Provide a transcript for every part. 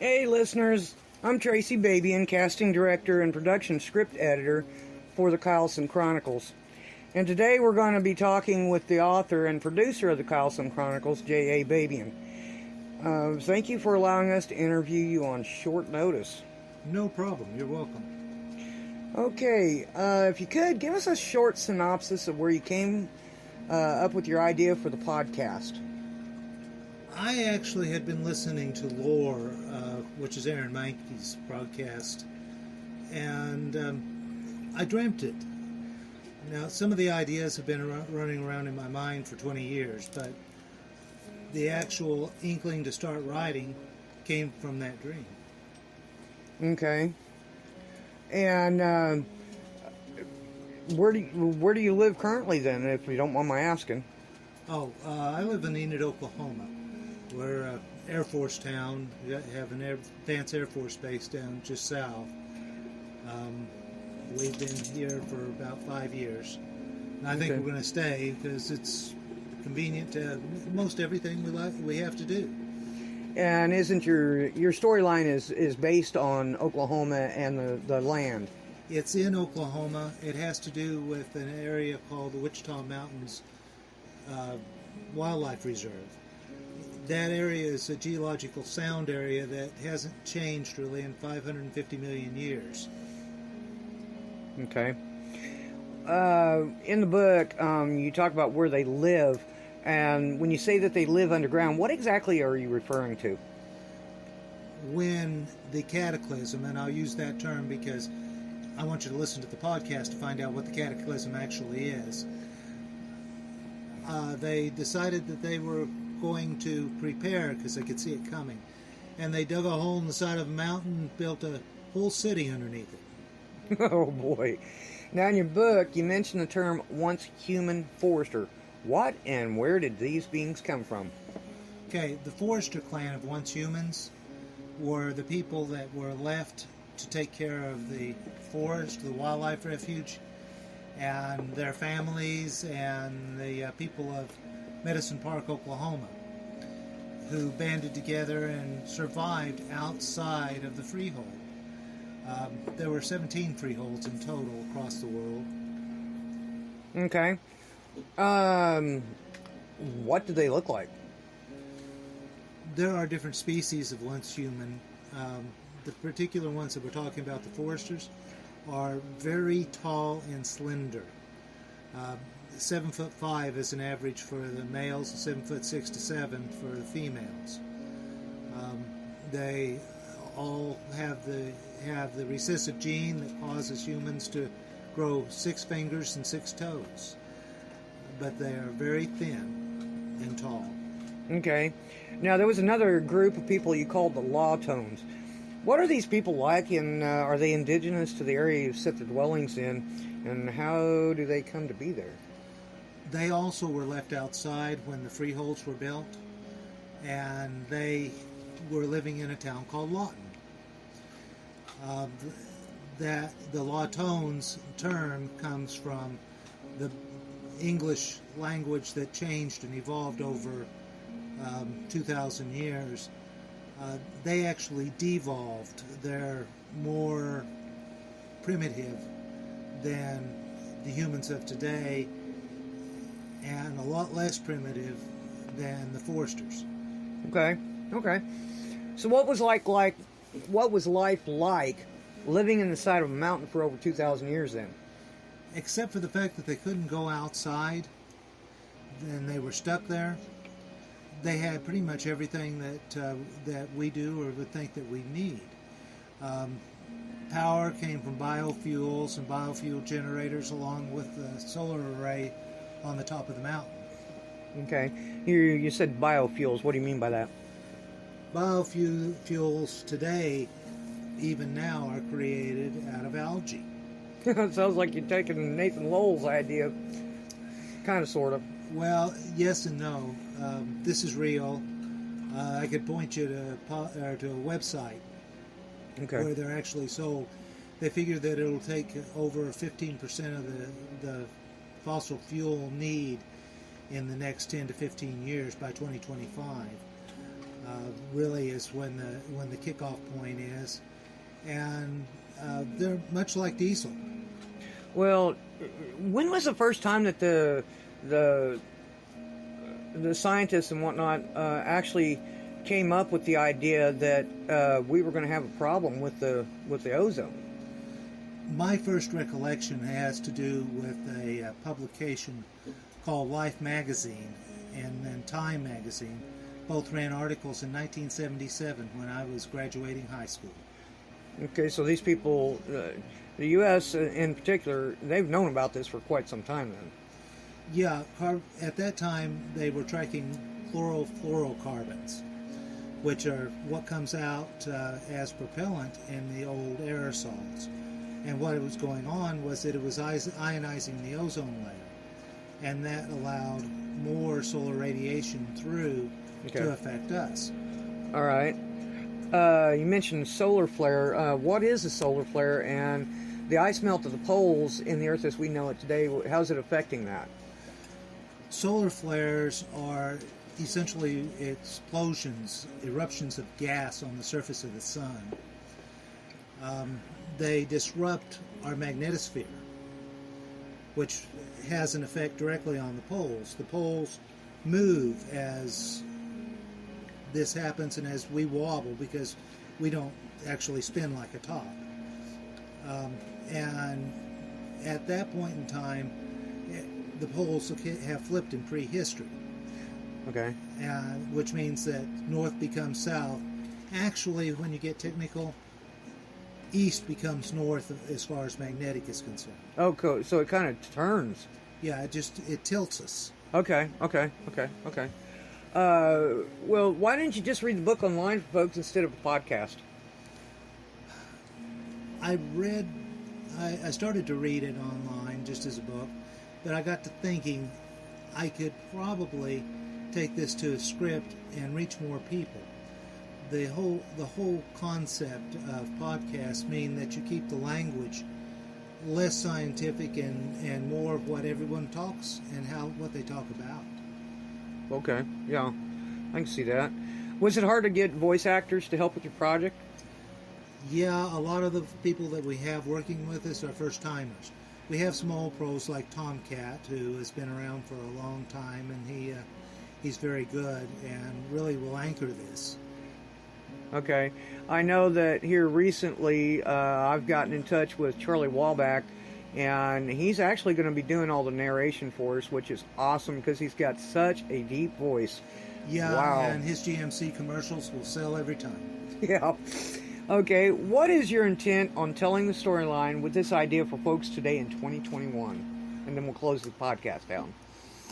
Hey listeners, I'm Tracy Babione, casting director and production script editor for the Kyleson Chronicles. And today we're going to be talking with the author and producer of the Kyleson Chronicles, J.A. Babione. Thank you for allowing us to interview you on short notice. No problem, you're welcome. Okay, if you could, give us a short synopsis of where you came up with your idea for the podcast. I actually had been listening to Lore, which is Aaron Mankey's broadcast, and I dreamt it. Now, some of the ideas have been running around in my mind for 20 years, but the actual inkling to start writing came from that dream. Okay. And where do you live currently then, if you don't mind my asking? I live in Enid, Oklahoma. We're an Air Force town. We have an advanced Air Force base down just south. We've been here for about 5 years. And I think we're going to stay because it's convenient to most everything we have to do. And isn't your storyline is based on Oklahoma and the land? It's in Oklahoma. It has to do with an area called the Wichita Mountains Wildlife Reserve. That area is a geological sound area that hasn't changed really in 550 million years. Okay. In the book, you talk about where they live, and when you say that they live underground, what exactly are you referring to? When the cataclysm, and I'll use that term because I want you to listen to the podcast to find out what the cataclysm actually is. They decided that they were going to prepare because they could see it coming. And they dug a hole in the side of a mountain and built a whole city underneath it. Oh boy. Now in your book, you mentioned the term once human forester. What and where did these beings come from? Okay, the Forester clan of once humans were the people that were left to take care of the forest, the wildlife refuge, and their families and the people of Medicine Park, Oklahoma, who banded together and survived outside of the freehold. There were 17 freeholds in total across the world. Okay. What do they look like? There are different species of once human. The particular ones that we're talking about, the foresters, are very tall and slender. 7'5" is an average for the males, 7'6" to 7" for the females. They all have the recessive gene that causes humans to grow 6 fingers and 6 toes, but they are very thin and tall. Okay. Now there was another group of people you called the Law Tones. What are these people like, and are they indigenous to the area you've set their dwellings in, and how do they come to be there? They also were left outside when the freeholds were built, and they were living in a town called Lawton. That the Lawtones term comes from the English language that changed and evolved over 2,000 years. They actually devolved. They're more primitive than the humans of today, and a lot less primitive than the foresters. Okay. So what was life like living in the side of a mountain for over 2,000 years then? Except for the fact that they couldn't go outside, and they were stuck there. They had pretty much everything that we do or would think that we need. Power came from biofuels and biofuel generators, along with the solar array on the top of the mountain. Okay. You said biofuels. What do you mean by that? Biofuels today, even now, are created out of algae. It sounds like you're taking Nathan Lowell's idea. Kind of, sort of. Well, yes and no. This is real. I could point you to a website where they're actually sold. They figure that it'll take over 15% of the fossil fuel need in the next 10 to 15 years by 2025. really is when the kickoff point is, and they're much like diesel. Well, when was the first time that the scientists and whatnot actually came up with the idea that we were going to have a problem with the ozone? My first recollection has to do with a publication called Life magazine and then Time magazine. Both ran articles in 1977 when I was graduating high school. Okay, so these people, the U.S. in particular, they've known about this for quite some time then. Yeah, at that time they were tracking chlorofluorocarbons, which are what comes out as propellant in the old aerosols. And what was going on was that it was ionizing the ozone layer, and that allowed more solar radiation through to affect us. All right. You mentioned solar flare. What is a solar flare, and the ice melt of the poles in the Earth as we know it today, how's it affecting that? Solar flares are essentially explosions, eruptions of gas on the surface of the sun. They disrupt our magnetosphere, which has an effect directly on the poles. The poles move as this happens and as we wobble, because we don't actually spin like a top. And at that point in time, the poles have flipped in prehistory. Okay. Which means that north becomes south. Actually, when you get technical, east becomes north as far as magnetic is concerned. Oh, cool. So it kind of turns. Yeah, it tilts us. Okay. Well, why didn't you just read the book online for folks instead of a podcast? I started to read it online just as a book, but I got to thinking I could probably take this to a script and reach more people. The whole concept of podcasts mean that you keep the language less scientific and more of what everyone talks and what they talk about. Okay, yeah, I can see that. Was it hard to get voice actors to help with your project? Yeah, a lot of the people that we have working with us are first timers. We have some old pros like Tomcat, who has been around for a long time, and he's very good and really will anchor this. Okay. I know that here recently I've gotten in touch with Charlie Wallback, and he's actually going to be doing all the narration for us, which is awesome because he's got such a deep voice. Yeah, wow. And his GMC commercials will sell every time. Yeah. Okay, what is your intent on telling the storyline with this idea for folks today in 2021? And then we'll close the podcast down.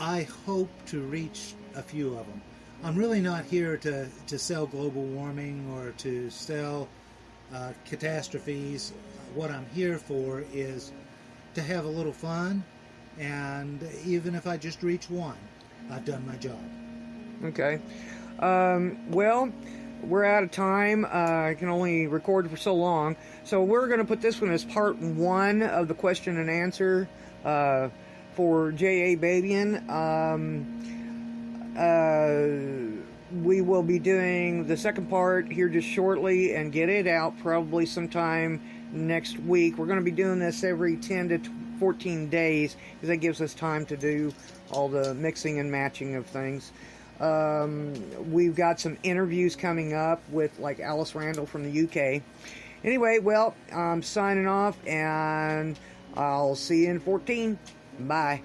I hope to reach a few of them. I'm really not here to sell global warming or to sell catastrophes. What I'm here for is to have a little fun, and even if I just reach one, I've done my job. Okay. Well, we're out of time. I can only record for so long. So we're going to put this one as part 1 of the question and answer for J.A. Babione. We will be doing the second part here just shortly and get it out probably sometime next week. We're going to be doing this every 10 to 14 days because that gives us time to do all the mixing and matching of things. We've got some interviews coming up with like Alice Randall from the UK. Anyway, well, I'm signing off and I'll see you in 14. Bye.